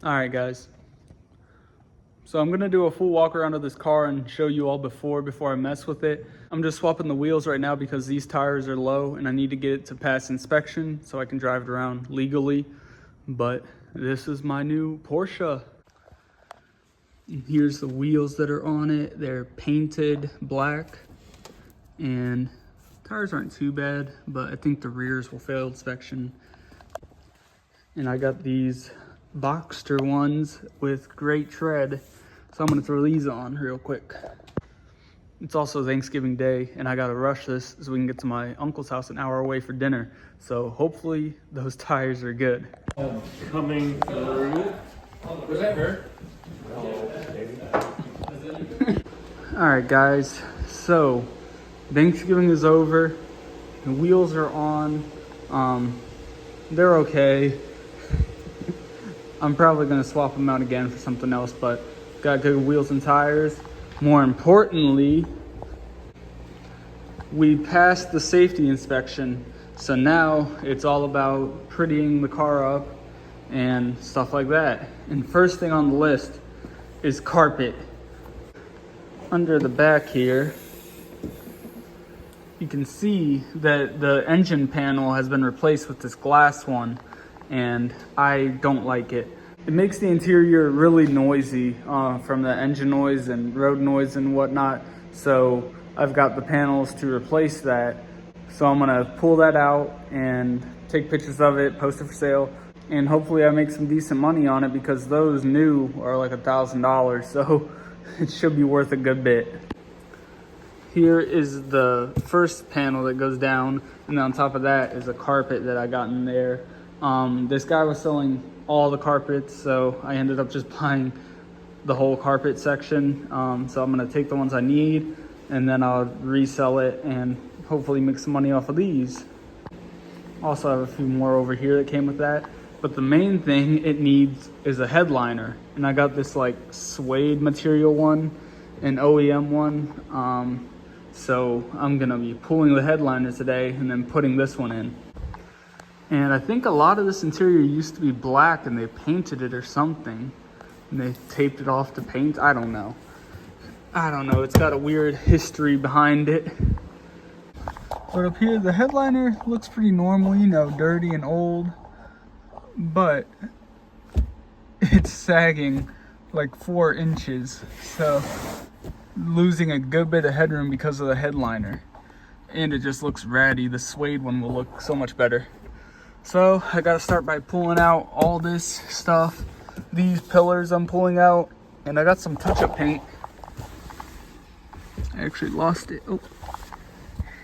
All right, guys. So I'm gonna do a full walk around of this car and show you all before I mess with it. I'm just swapping the wheels right now because these tires are low and I need to get it to pass inspection so I can drive it around legally. But this is my new Porsche. And here's the wheels that are on it. They're painted black and tires aren't too bad, but I think the rears will fail inspection. And I got these Boxster ones with great tread, so I'm gonna throw these on real quick. It's also Thanksgiving Day and I gotta rush this so we can get to my uncle's house an hour away for dinner. So hopefully those tires are good. Coming through. Was that her? All right, guys, so Thanksgiving is over. The wheels are on. They're okay. I'm probably gonna swap them out again for something else, but got good wheels and tires. More importantly, we passed the safety inspection. So now it's all about prettying the car up and stuff like that. And first thing on the list is carpet. Under the back here, you can see that the engine panel has been replaced with this glass one, and I don't like it. It makes the interior really noisy from the engine noise and road noise and whatnot. So I've got the panels to replace that. So I'm gonna pull that out and take pictures of it, post it for sale, and hopefully I make some decent money on it because those new are like $1,000. So it should be worth a good bit. Here is the first panel that goes down, and on top of that is a carpet that I got in there. This guy was selling all the carpets, so I ended up just buying the whole carpet section. So I'm gonna take the ones I need and then I'll resell it and hopefully make some money off of these. Also have a few more over here that came with that. But the main thing it needs is a headliner. And I got this like suede material one, an OEM one. So I'm gonna be pulling the headliner today and then putting this one in. And I think a lot of this interior used to be black and they painted it or something. And they taped it off to paint, I don't know. It's got a weird history behind it. But up here, the headliner looks pretty normal, you know, dirty and old. But it's sagging like 4 inches. So losing a good bit of headroom because of the headliner. And it just looks ratty. The suede one will look so much better. So I gotta start by pulling out all this stuff. These pillars I'm pulling out. And I got some touch-up paint. I actually lost it. Oh,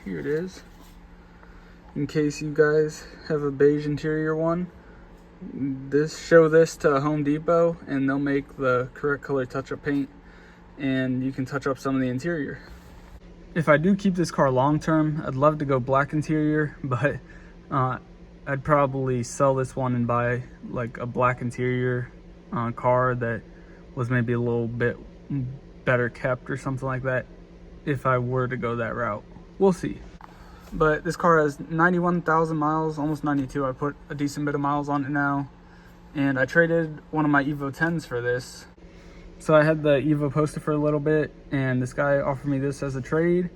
here it is. In case you guys have a beige interior one, show this to Home Depot and they'll make the correct color touch-up paint and you can touch up some of the interior. If I do keep this car long-term, I'd love to go black interior, but I'd probably sell this one and buy like a black interior car that was maybe a little bit better kept or something like that if I were to go that route. We'll see. But this car has 91,000 miles, almost 92. I put a decent bit of miles on it now. And I traded one of my Evo 10s for this. So I had the Evo posted for a little bit and this guy offered me this as a trade.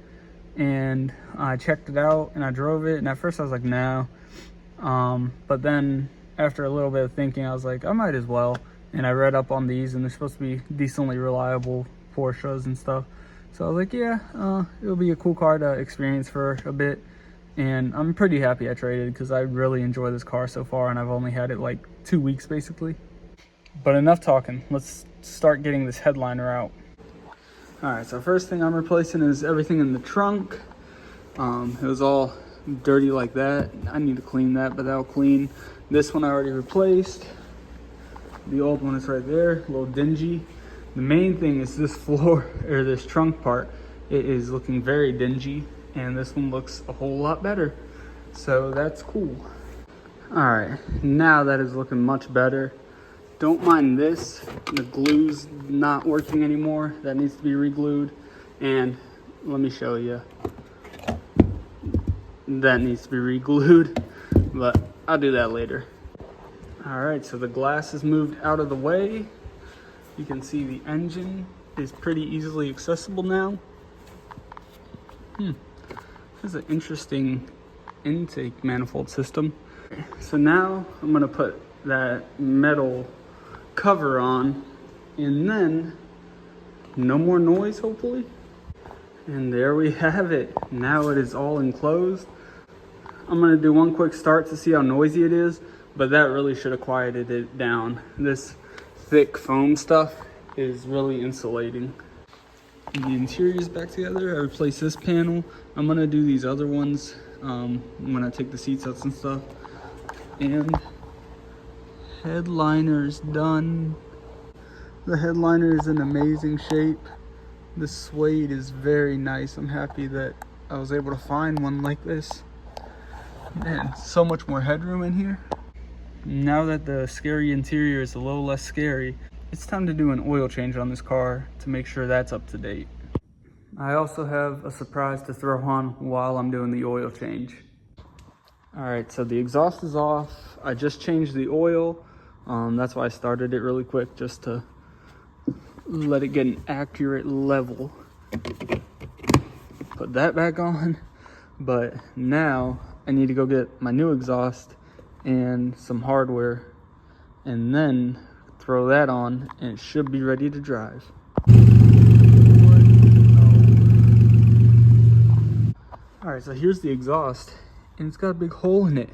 And I checked it out and I drove it. And at first I was like, no. But then after a little bit of thinking, I was like, I might as well. And I read up on these and they're supposed to be decently reliable Porsches and stuff. So I was like, yeah, it'll be a cool car to experience for a bit. And I'm pretty happy I traded because I really enjoy this car so far and I've only had it like 2 weeks basically. But enough talking, let's start getting this headliner out. All right, so first thing I'm replacing is everything in the trunk. It was all dirty like that. I need to clean that, but that'll clean. This one I already replaced. The old one is right there, a little dingy. The main thing is this floor, or this trunk part, it is looking very dingy, and this one looks a whole lot better. So that's cool. All right, now that is looking much better. Don't mind this, the glue's not working anymore. That needs to be re-glued. And let me show you. That needs to be re-glued, but I'll do that later. All right, so the glass is moved out of the way. You can see the engine is pretty easily accessible now. This is an interesting intake manifold system. So now I'm gonna put that metal cover on, and then no more noise, hopefully. And there we have it. Now it is all enclosed. I'm gonna do one quick start to see how noisy it is, but that really should have quieted it down. This thick foam stuff is really insulating. The interior is back together. I replaced this panel. I'm gonna do these other ones when I take the seats out and stuff. And headliner's done. The headliner is in amazing shape. The suede is very nice. I'm happy that I was able to find one like this. Man, so much more headroom in here. Now that the scary interior is a little less scary, it's time to do an oil change on this car to make sure that's up to date. I also have a surprise to throw on while I'm doing the oil change. All right, so the exhaust is off. I just changed the oil. That's why I started it really quick, just to let it get an accurate level. Put that back on, but now I need to go get my new exhaust and some hardware, and then throw that on, and it should be ready to drive. All right, so here's the exhaust, and it's got a big hole in it.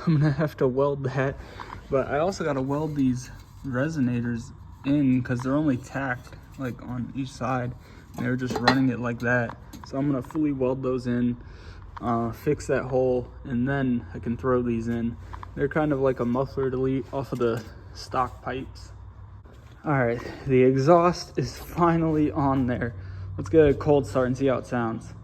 I'm gonna have to weld that, but I also gotta weld these resonators in because they're only tacked like on each side. They're just running it like that. So I'm gonna fully weld those in, fix that hole, and then I can throw these in. They're kind of like a muffler delete off of the stock pipes. All right, the exhaust is finally on there. Let's get a cold start and see how it sounds.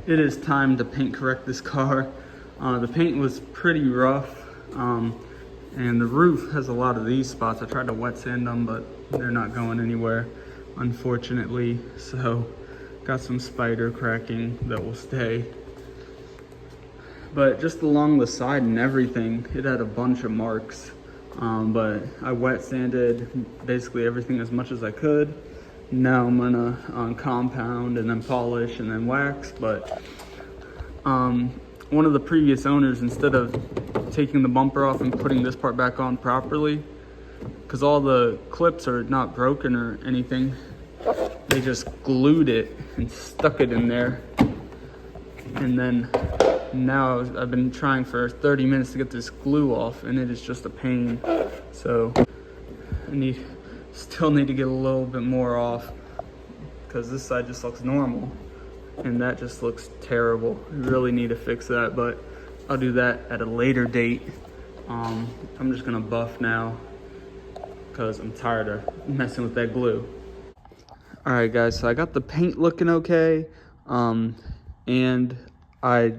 It is time to paint correct this car. The paint was pretty rough, and the roof has a lot of these spots. I tried to wet sand them, but they're not going anywhere, unfortunately. So got some spider cracking that will stay. But just along the side and everything, it had a bunch of marks. But I wet sanded basically everything as much as I could. Now I'm gonna compound and then polish and then wax. But one of the previous owners, instead of taking the bumper off and putting this part back on properly, because all the clips are not broken or anything, they just glued it and stuck it in there. And then now I've been trying for 30 minutes to get this glue off, and it is just a pain. So I still need to get a little bit more off, because this side just looks normal and that just looks terrible. I really need to fix that, but I'll do that at a later date. I'm just gonna buff now because I'm tired of messing with that glue. All right guys, so I got the paint looking okay, and I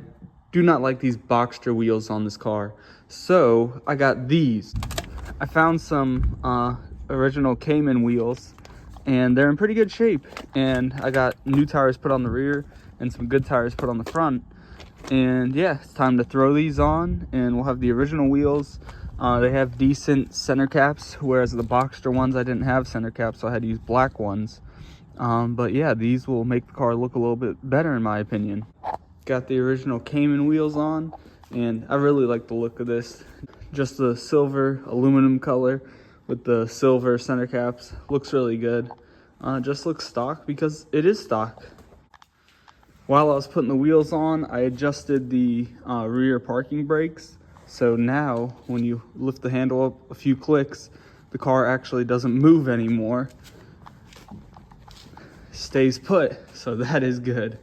do not like these Boxster wheels on this car, so I got these. I found some original Cayman wheels, and they're in pretty good shape, and I got new tires put on the rear and some good tires put on the front. And yeah, it's time to throw these on, and we'll have the original wheels. They have decent center caps, whereas the Boxster ones I didn't have center caps, so I had to use black ones. But yeah, these will make the car look a little bit better in my opinion. Got the original Cayman wheels on, and I really like the look of this. Just the silver aluminum color with the silver center caps looks really good. Just looks stock because it is stock. While I was putting the wheels on, I adjusted the rear parking brakes. So now when you lift the handle up a few clicks, the car actually doesn't move anymore. Stays put, so that is good.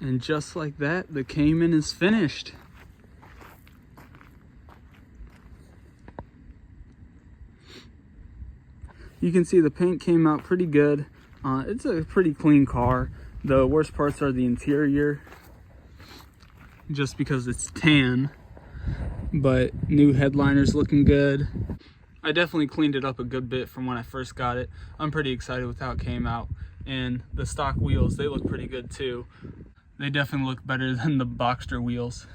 And just like that, the Cayman is finished. You can see the paint came out pretty good. It's a pretty clean car. The worst parts are the interior, just because it's tan, but new headliner's looking good. I definitely cleaned it up a good bit from when I first got it. I'm pretty excited with how it came out. And the stock wheels, they look pretty good too. They definitely look better than the Boxster wheels.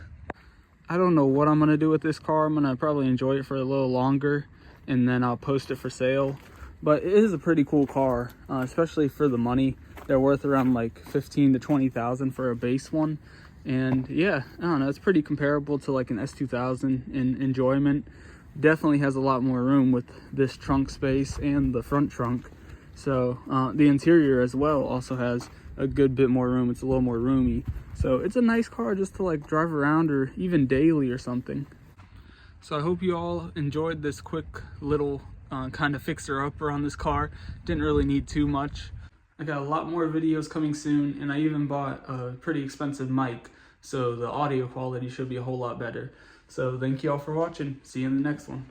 I don't know what I'm gonna do with this car. I'm gonna probably enjoy it for a little longer and then I'll post it for sale. But it is a pretty cool car, especially for the money. They're worth around like 15 to 20,000 for a base one. And yeah, I don't know, it's pretty comparable to like an S2000 in enjoyment. Definitely has a lot more room with this trunk space and the front trunk. So the interior as well also has a good bit more room. It's a little more roomy. So it's a nice car just to like drive around or even daily or something. So I hope you all enjoyed this quick little kind of fixer-upper on this car. Didn't really need too much. I got a lot more videos coming soon, and I even bought a pretty expensive mic, so the audio quality should be a whole lot better. So thank you all for watching. See you in the next one.